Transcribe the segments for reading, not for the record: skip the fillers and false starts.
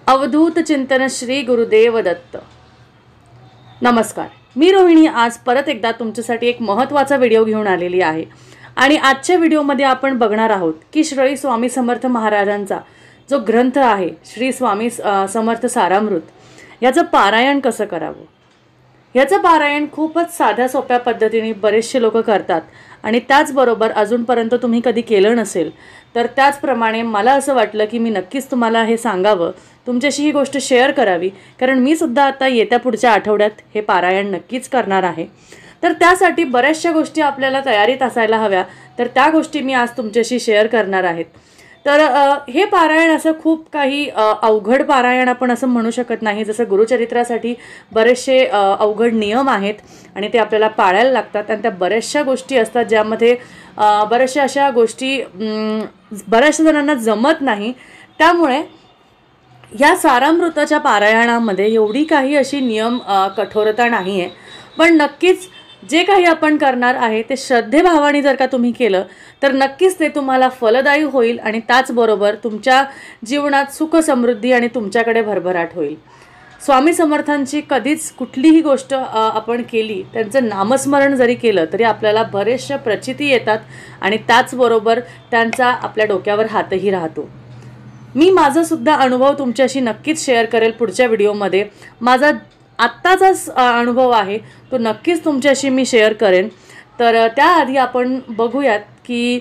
अवधूत चिंतन श्री गुरुदेव दत्त। नमस्कार, मी रोहिणी आज परत एकदा तुमच्यासाठी एक महत्त्वाचा व्हिडिओ घेऊन आलेली आहे। आणि आजच्या व्हिडिओमध्ये आपण बघणार आहोत की श्री स्वामी समर्थ महाराजांचा जो ग्रंथ आहे श्री स्वामी समर्थ सारामृत याचं पारायण कसं करावं। याचं पारायण खूपच साध्या सोप्या पद्धतीने बरेचसे लोक करतात आणि त्याचबरोबर अजूनपर्यंत तुम्ही कधी केलं नसेल तर त्याचप्रमाणे मला असं वाटलं की मी नक्कीच तुम्हाला हे सांगावं, तुमच्याशी ही गोष्ट शेअर करावी, कारण मी सुद्धा आता येत्या पुढच्या आठवड्यात हे पारायण नक्कीच करणार आहे। तर त्यासाठी बऱ्याचशा गोष्टी आपल्याला तयारीत असायला हव्या, तर त्या गोष्टी मी आज तुमच्याशी शेअर करणार आहेत। तर हे पारायण असं खूप काही अवघड पारायण आपण असं म्हणू शकत नाही, जसं गुरुचरित्रासाठी बरेचसे अवघड नियम आहेत आणि ते आपल्याला पाळायला लागतात आणि त्या बऱ्याचशा गोष्टी असतात ज्यामध्ये बऱ्याचशा अशा गोष्टी बऱ्याचशा जणांना जमत नाही। त्यामुळे या सारामृताच्या पारायणामध्ये एवढी काही अशी नियम कठोरता नाही आहे, पण नक्कीच जे काही आपण करणार आहे ते श्रद्धेभावाने जर का तुम्ही केलं तर नक्कीच ते तुम्हाला फलदायी होईल आणि त्याचबरोबर तुमच्या जीवनात सुख समृद्धी आणि तुमच्याकडे भरभराट होईल। स्वामी समर्थांची कधीच कुठलीही गोष्ट आपण केली, त्यांचं नामस्मरण जरी केलं तरी आपल्याला बरेचशा प्रचिती येतात आणि त्याचबरोबर त्यांचा आपल्या डोक्यावर हातही राहतो। मी माझा सुद्धा अनुभव तुमच्याशी नक्कीच शेअर करेल पुढच्या व्हिडिओमध्ये। माझा आत्ताचा अनुभव आहे तो नक्कीच तुमच्याशी मी शेअर करेन। तर त्याआधी आपण बघूयात की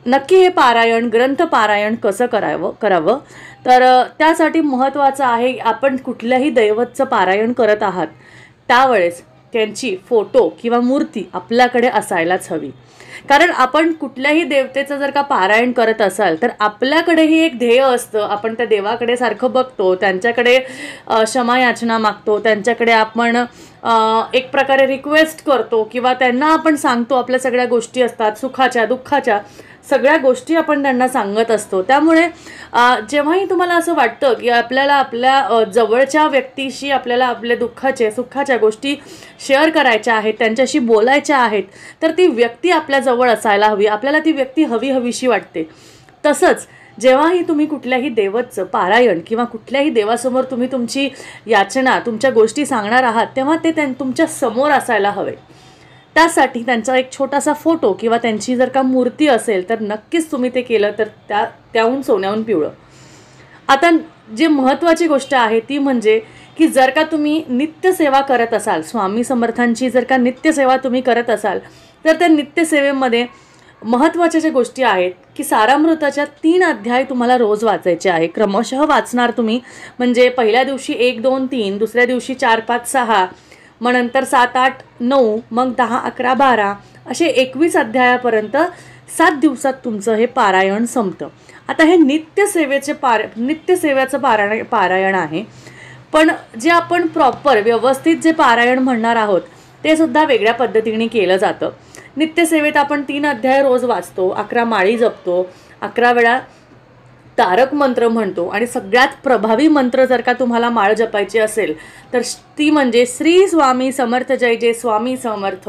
नक्की हे पारायण ग्रंथ पारायण कसं करावं। तर त्यासाठी महत्त्वाचं आहे आपण कुठल्याही दैवतचं पारायण करत आहात त्यावेळेस त्यांची फोटो किंवा मूर्ती आपल्याकडे असायलाच हवी, कारण आपण कुठल्याही देवतेचं जर का पारायण करत असाल तर आपल्याकडेही एक ध्येय असतं। आपण त्या देवाकडे सारखं बघतो, त्यांच्याकडे क्षमा याचना मागतो, त्यांच्याकडे आपण एक प्रकारे रिक्वेस्ट करतो किंवा त्यांना आपण सांगतो आपल्या सगळ्या गोष्टी असतात, सुखाच्या दुःखाच्या सगळ्या गोष्टी आपण त्यांना सांगत असतो। त्यामुळे जेव्हाही तुम्हाला असं वाटतं की आपल्याला आपल्या जवळच्या व्यक्तीशी आपल्याला आपल्या दुःखाचे सुखाच्या गोष्टी शेअर करायच्या आहेत, त्यांच्याशी बोलायच्या आहेत, तर ती व्यक्ती आपल्या जवळ असायला हवी, आपल्याला ती व्यक्ती हवीशी वाटते। तसंच जेव्हाही तुम्ही कुठल्याही देवतचं पारायण किंवा कुठल्याही देवासमोर तुम्ही तुमची याचना तुमच्या गोष्टी सांगणार आहात तेव्हा ते तुमच्या समोर असायला हवे। त्यासाठी त्यांचा एक छोटासा फोटो किंवा त्यांची जर का मूर्ती असेल तर नक्कीच तुम्ही ते केलं तर त्याहून सोन्याहून पिवळं। आता जे महत्त्वाची गोष्ट आहे ती म्हणजे की जर का तुम्ही नित्यसेवा करत असाल, स्वामी समर्थांची जर का नित्यसेवा तुम्ही करत असाल तर त्या नित्यसेवेमध्ये महत्त्वाच्या ज्या गोष्टी आहेत की सारामृताच्या 3 अध्याय तुम्हाला रोज वाचायचे आहे। क्रमशः वाचणार तुम्ही, म्हणजे पहिल्या दिवशी 1, 2, 3, दुसऱ्या दिवशी 4, 5, 6, मग नंतर 7, 8, 9, मग 10, 11, 12 असे 21 अध्यायापर्यंत 7 दिवसात तुमचं हे पारायण संपतं। आता हे नित्यसेवेचं पारायण आहे, पण जे आपण प्रॉपर व्यवस्थित जे पारायण म्हणणार आहोत ते सुद्धा वेगळ्या पद्धतीने केलं जातं। नित्यसेवेत आपण 3 अध्याय रोज वाचतो, 11 माळी जपतो, 11 वेळा तारक मंत्र म्हणतो आणि सगळ्यात प्रभावी मंत्र जर का तुम्हाला माळ जपायची असेल तर ती म्हणजे श्री स्वामी समर्थ जय जय स्वामी समर्थ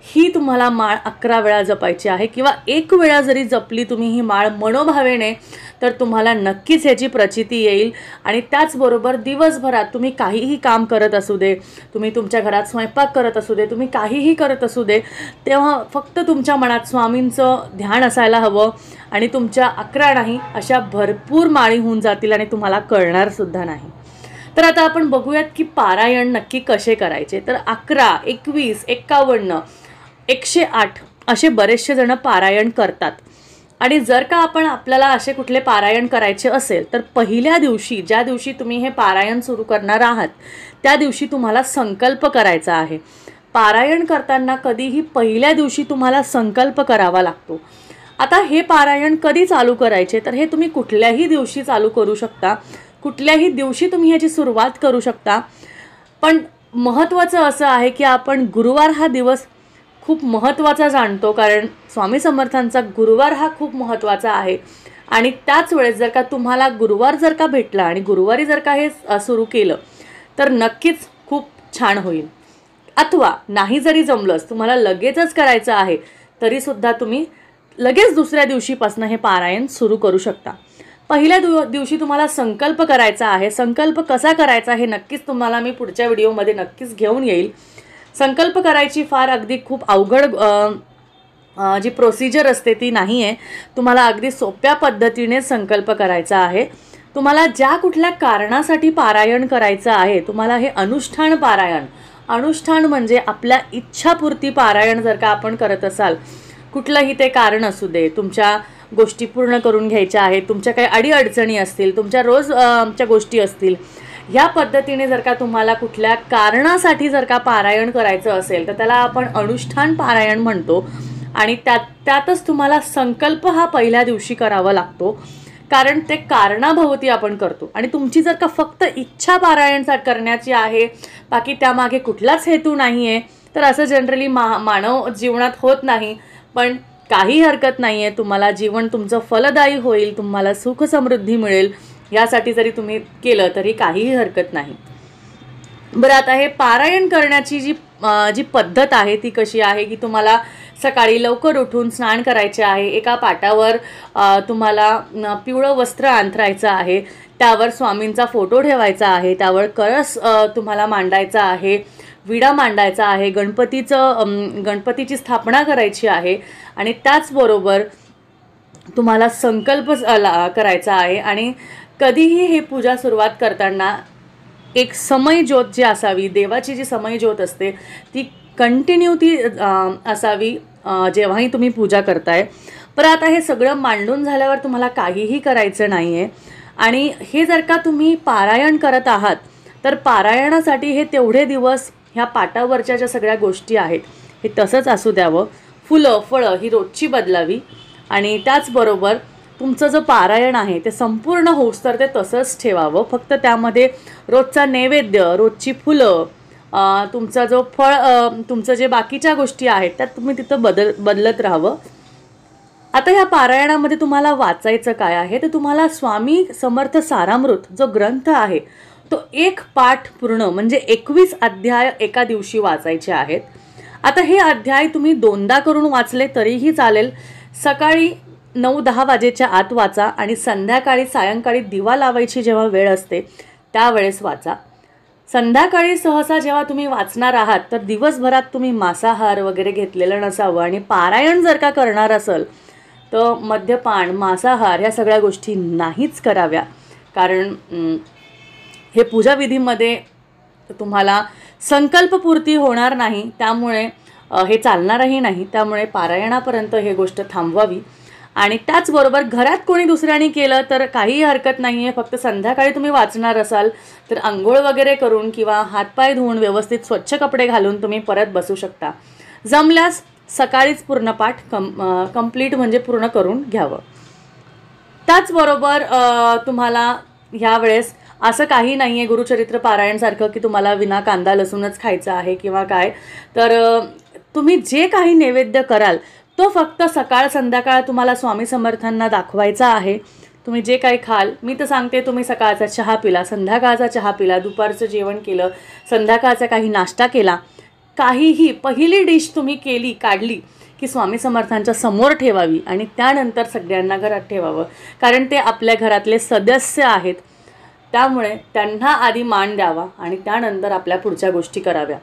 ही तुम्हाला माळ 11 वेळा जपायची आहे। किंवा 1 वेळा जरी जपली तुम्ही ही माळ मनोभावेने तर तुम्हाला नक्कीच ह्याची प्रचिती येईल। आणि त्याचबरोबर दिवसभरात तुम्ही काहीही काम करत असू दे, तुम्ही तुमच्या घरात स्वयंपाक करत असू दे, तुम्ही काहीही करत असू दे, तेव्हा फक्त तुमच्या मनात स्वामींचं ध्यान असायला हवं आणि तुमच्या 11 नाही अशा भरपूर माळी होऊन जातील आणि तुम्हाला कळणार सुद्धा नाही। तर आता आपण बघूयात की पारायण नक्की कसे करायचे। तर 11, 21, 51, 108 असे बरेचसे जण पारायण करतात। आणि जर का आपल्याला असे कुठले पारायण करायचे असेल तर पहिल्या दिवशी ज्या दिवशी तुम्ही हे पारायण सुरू करणार आहात त्या दिवशी तुम्हाला संकल्प करायचा आहे। पारायण करताना कधीही पहिल्या दिवशी तुम्हाला संकल्प करावा लागतो। आता हे पारायण कधी चालू करायचे तर हे तुम्ही कुठल्याही दिवशी चालू करू शकता, कुठल्याही दिवशी तुम्ही ह्याची सुरुवात करू शकता। पण महत्त्वाचं असं आहे की आपण गुरुवार हा दिवस खूप महत्त्वाचा जाणतो, कारण स्वामी समर्थांचा गुरुवार हा खूप महत्त्वाचा आहे। आणि त्याच वेळेस जर का तुम्हाला गुरुवार जर का भेटला आणि गुरुवारी जर का हे सुरू केलं तर नक्कीच खूप छान होईल। अथवा नाही जरी जमलंच, तुम्हाला लगेचच करायचं आहे तरीसुद्धा तुम्ही लगेच दुसऱ्या दिवशीपासून हे पारायण सुरू करू शकता। पहिल्या दिवशी तुम्हाला संकल्प करायचा आहे. संकल्प कसा करायचा हे नक्कीच तुम्हाला मी पुढच्या व्हिडिओमध्ये नक्कीच घेऊन येईल. संकल्प करायची फार अगदी खूप अवघड जी प्रोसिजर असते ती नाही आहे. तुम्हाला अगदी सोप्या पद्धतीने संकल्प करायचा आहे. तुम्हाला ज्या कुठल्या कारणासाठी पारायण करायचं आहे, तुम्हाला हे अनुष्ठान पारायण, अनुष्ठान म्हणजे आपल्या इच्छापूर्ती पारायण जर का आपण करत असाल, कुठलंही ते कारण असू दे, तुमच्या गोष्टी पूर्ण करून घ्यायच्या आहेत, तुमच्या काही अडीअडचणी असतील, तुमच्या रोजच्या गोष्टी असतील, ह्या पद्धतीने जर का तुम्हाला कुठल्या कारणासाठी जर का पारायण करायचं असेल तर त्याला आपण अनुष्ठान पारायण म्हणतो. आणि त्यातच तुम्हाला संकल्प हा पहिल्या दिवशी करावा लागतो, कारण ते कारणाभोवती आपण करतो. आणि तुमची जर का फक्त इच्छा पारायण करण्याची आहे, बाकी त्यामागे कुठलाच हेतू नाही आहे, तर असं जनरली मानव जीवनात होत नाही. पण काही हरकत नाही आहे. तुम्हाला जीवन तुमचं फलदायी होईल, तुम्हाला सुख समृद्धी मिळेल, यासाठी जरी तुम्ही केलं तरी काहीही हरकत नाही. बरं, आता हे पारायण करण्याची जी पद्धत आहे ती कशी आहे की तुम्हाला सकाळी लवकर उठून स्नान करायचे आहे. एका पाटावर तुम्हाला पिवळं वस्त्र अंथरायचं आहे. त्यावर स्वामींचा फोटो ठेवायचा आहे. त्यावर कळस तुम्हाला मांडायचा आहे, विडा मांडायचा आहे, गणपतीची स्थापना करायची आहे. आणि त्याचबरोबर तुम्हाला संकल्प करायचा आहे. आणि कधीही हे पूजा सुरुवात करताना एक समय ज्योत जी असावी, देवाची जी समय ज्योत असते ती कंटिन्यू ती असावी जेव्हाही तुम्ही पूजा करताय. पण आता हे सगळं मांडून झाल्यावर तुम्हाला काहीही करायचं नाही आहे. आणि हे जर का तुम्ही पारायण करत आहात तर पारायणासाठी हे तेवढे दिवस ह्या पाटावरच्या ज्या सगळ्या गोष्टी आहेत हे तसंच असू द्यावं. फुलं फळं ही रोजची बदलावी. आणि त्याचबरोबर तुमचं जो पारायण आहे ते संपूर्ण होऊस तर ते तसंच ठेवावं. फक्त त्यामध्ये रोजचा नैवेद्य, रोजची फुलं, तुमचा जो तुमचं जे बाकीच्या गोष्टी आहेत त्यात तुम्ही तिथं बदलत राहावं. आता ह्या पारायणामध्ये तुम्हाला वाचायचं काय आहे तर तुम्हाला स्वामी समर्थ सारामृत जो ग्रंथ आहे तो एक पाठ पूर्ण म्हणजे 21 अध्याय एका दिवशी वाचायचे आहेत. आता हे अध्याय तुम्ही 2दा करून वाचले तरीही चालेल. सकाळी 9-10 वाजेच्या आत वाचा आणि सायंकाळी दिवा लावायची जेव्हा वेळ असते त्यावेळेस वाचा. संध्याकाळी सहसा जेव्हा तुम्ही वाचणार आहात तर दिवसभरात तुम्ही मांसाहार वगैरे घेतलेलं नसावं. आणि पारायण जर का करणार असेल तर मद्यपान, मांसाहार ह्या सगळ्या गोष्टी नाहीच कराव्या. कारण हे पूजाविधीमध्ये तुम्हाला संकल्पपूर्ती होणार नाही, त्यामुळे हे चालणारही नाही. त्यामुळे पारायणापर्यंत हे गोष्ट थांबवावी. आणि त्याचबरोबर घरात कोणी दुसऱ्याने केलं तर काहीही हरकत नाही आहे. फक्त संध्याकाळी तुम्ही वाचणार असाल तर आंघोळ वगैरे करून किंवा हातपाय धुवून व्यवस्थित स्वच्छ कपडे घालून तुम्ही परत बसू शकता. जमल्यास सकाळीच पूर्ण पाठ कंप्लीट म्हणजे पूर्ण करून घ्यावं. त्याचबरोबर तुम्हाला ह्यावेळेस असं काही नाही आहे गुरुचरित्र पारायणसारखं की तुम्हाला विना कांदा लसूणच खायचं आहे किंवा काय. तर तुम्ही जे काही नैवेद्य कराल तो फक्त सकाळ संध्याकाळ तुम्हाला स्वामी समर्थांना दाखवायचा आहे. तुम्ही जे काही खाल, मी तर सांगते तुम्ही सकाळचा चहा पिला, संध्याकाळचा चहा पिला, दुपारचं जेवण केलं, संध्याकाळचा काही नाश्ता केला, काहीही पहिली डिश तुम्ही काढली की स्वामी समर्थांच्या समोर ठेवावी आणि त्यानंतर सगळ्यांना घरात ठेवावं. कारण ते आपल्या घरातले सदस्य आहेत, त्यामुळे त्यांना आधी मान द्यावा आणि त्यानंतर आपल्या पुढच्या गोष्टी कराव्या.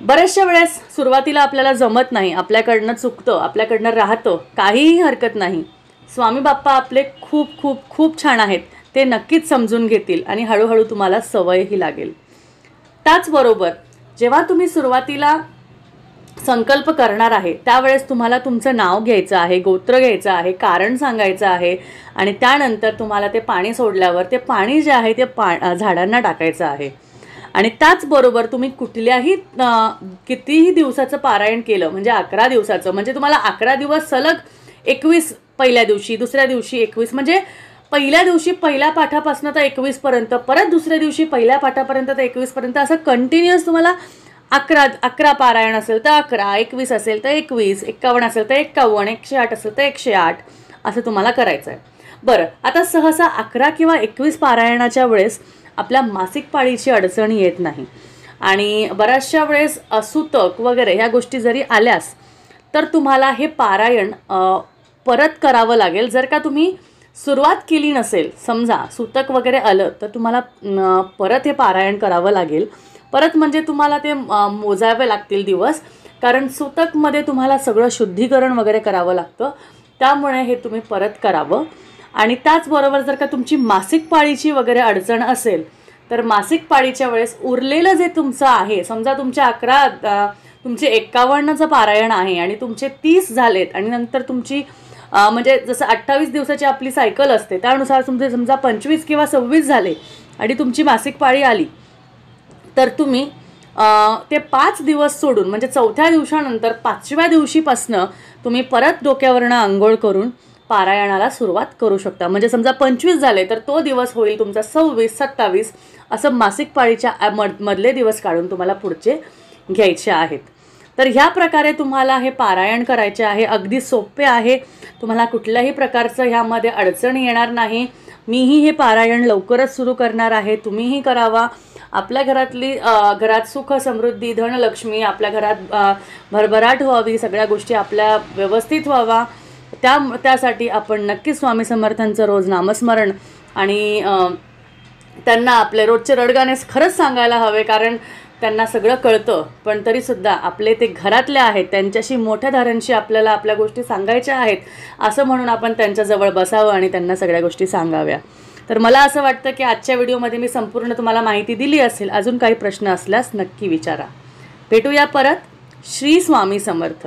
बऱ्याचशा वेळेस सुरुवातीला आपल्याला जमत नाही, आपल्याकडनं चुकतं, आपल्याकडनं राहतं, काहीही हरकत नाही. स्वामी बाप्पा आपले खूप खूप खूप छान आहेत. ते नक्कीच समजून घेतील आणि हळूहळू तुम्हाला सवयही लागेल. त्याचबरोबर जेव्हा तुम्ही सुरुवातीला संकल्प करणार आहे त्यावेळेस तुम्हाला तुमचं नाव घ्यायचं आहे, गोत्र घ्यायचं आहे, कारण सांगायचं आहे आणि त्यानंतर तुम्हाला ते पाणी सोडल्यावर ते पाणी जे आहे ते झाडांना टाकायचं आहे. आणि त्याचबरोबर तुम्ही कुठल्याही कितीही दिवसाचं पारायण केलं म्हणजे 11 दिवसाचं म्हणजे तुम्हाला 11 दिवस सलग 21 पहिल्या दिवशी, दुसऱ्या दिवशी 21 म्हणजे पहिल्या दिवशी पहिल्या पाठापासून तर 21 पर्यंत, परत दुसऱ्या दिवशी पहिल्या पाठापर्यंत तर 21 पर्यंत असं कंटिन्युअस तुम्हाला 11 पारायण असेल तर 11, 21 असेल तर 21, 51 असेल तर 51, 108 असेल तर 108 असं तुम्हाला करायचं आहे. बरं, आता सहसा 11 किंवा 21 पारायणाच्या वेळेस आपल्या मासिक पाळीची अडचण येत नाही आणि बऱ्याचशा वेळेस असूतक वगैरे ह्या गोष्टी जरी आल्यास तर तुम्हाला हे पारायण परत करावं लागेल. जर का तुम्ही सुरुवात केली नसेल, समजा सुतक वगैरे आलं, तर तुम्हाला परत हे पारायण करावं लागेल. परत म्हणजे तुम्हाला ते मोजावे लागतील दिवस, कारण सुतकमध्ये तुम्हाला सगळं शुद्धीकरण वगैरे करावं लागतं. त्यामुळे हे तुम्ही परत करावं. आणि त्याचबरोबर जर का तुमची मासिक पाळीची वगैरे अडचण असेल, तर मासिक पाळीच्या वेळेस उरलेलं जे तुमचं आहे, समजा तुमचे 51चं पारायण आहे आणि तुमचे 30 झालेत आणि नंतर तुमची म्हणजे जसं 28 दिवसाची आपली सायकल असते, त्यानुसार तुमचे समजा 25 किंवा 26 झाले आणि तुमची मासिक पाळी आली, तर तुम्ही ते 5 दिवस सोडून म्हणजे 4थ्या दिवसानंतर 5व्या दिवशीपासनं तुम्ही परत डोक्यावरनं आंघोळ करून पारायणाला सुरुवात करू शकता. म्हणजे समजा 25 झाले तर तो दिवस होईल तुमचा 26, 27 असं मासिक पाळीच्या मधले दिवस काढून तुम्हाला पुढचे घ्यायचे आहेत. तर ह्या प्रकारे तुम्हाला हे पारायण करायचे आहे. अगदी सोपे आहे, तुम्हाला कुठल्याही प्रकारचं ह्यामध्ये अडचण येणार नाही. मीही हे पारायण लवकरच सुरू करणार आहे, तुम्हीही करावा. आपल्या घरात सुख समृद्धी धनलक्ष्मी आपल्या घरात भरभराट व्हावी, सगळ्या गोष्टी आपल्या व्यवस्थित व्हावा, त्यासाठी आपण नक्कीच स्वामी समर्थांचं रोज नामस्मरण आणि त्यांना आपले रोजचे रडगाणे खरंच सांगायला हवे, कारण त्यांना सगळं कळतं, पण तरीसुद्धा आपले ते घरातले आहेत, त्यांच्याशी मोठ्या धाऱ्यांशी आपल्याला आपल्या गोष्टी सांगायच्या आहेत, असं म्हणून आपण त्यांच्याजवळ बसावं आणि त्यांना सगळ्या गोष्टी सांगाव्या. तर मला असं वाटतं की आजच्या व्हिडिओमध्ये मी संपूर्ण तुम्हाला माहिती दिली असेल. अजून काही प्रश्न असल्यास नक्की विचारा. भेटूया परत. श्री स्वामी समर्थ.